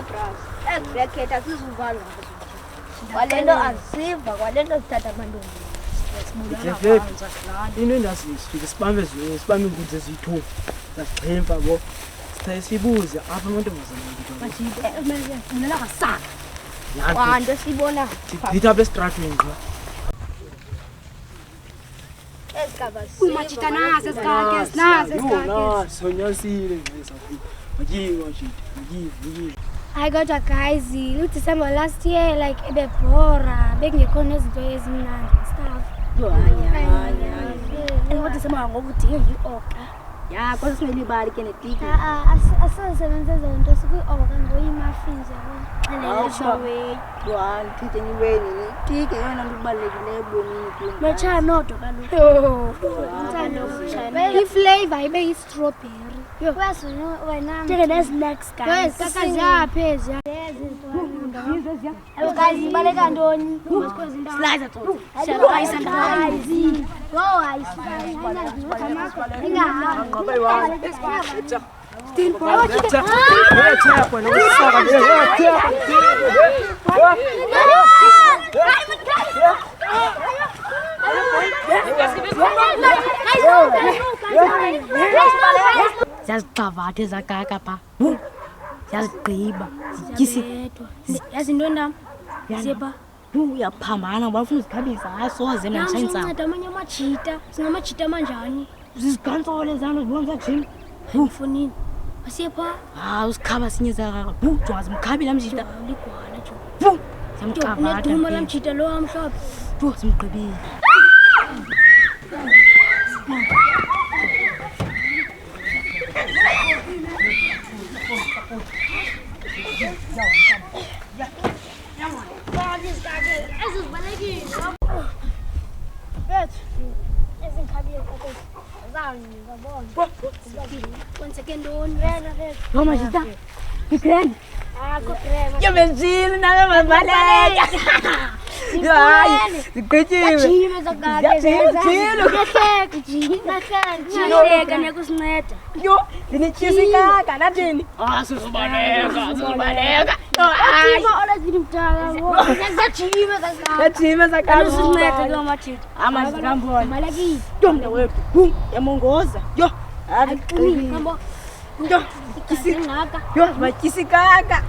nebras. Ezibrekhetha sizivala ngazo. Kwalento aziva, kwalento sithatha amantombi. Into endasifike sibambe inkunzi eziyi-2 sasichimpa bo sithaye sibuze apha amantombazana kasaka. Kwanto sibona sigqitha apha esitratweni qha umachita nazo esikake sonyasile majiwa I got a guys, December last year, like ebebhora, bekungekho nezinto ezimnandi stuff. And what December ngokudinga i-oka. Ya, kodwa singelibali ke netiki. Asasebenza izinto sikwi-oka ngoyi-muffins yabo. Tiki yona nto ibalulekileyo ebomini kulo. Metsha nodwa kaloku. I-flavor ibe yi-strawberry. Kwazi wena Tiki ne-snacks guys. kakaziyaphi Guys, ibaleka ntoni? Slicer tot. Siyaqayisa guys. Ziyaziqavatha ezakaka pha ziyazigqiba yazi into ndam siyepha uyaphambana ngoba ufuna uzikhabisa asoze mna ndishayintsango nceda amanye amajita singamajita amanjani zizigantsole zano zibona zakujini mfonini asiyepha usikhaba sinye zakaka jonga zimkhabile amjita ligwala jo ziyamqavatha uneduma lamjita lo amhlophe zimgqibile Vamos agitar. Grande. Eu imagino, não é mais valente. Ai, coitinho. Chega, nego sneta. Yo, dinichizika kana dini? Suzubaleka. Ai, Olha aqui no tala. yathima sakalo. Sneta ke machita. Amanzi kambona. Malaki. Ntombi wethu, yamongoza. Yo, Aqini, kambo. yo, Kisingaka. yo, makisikaka.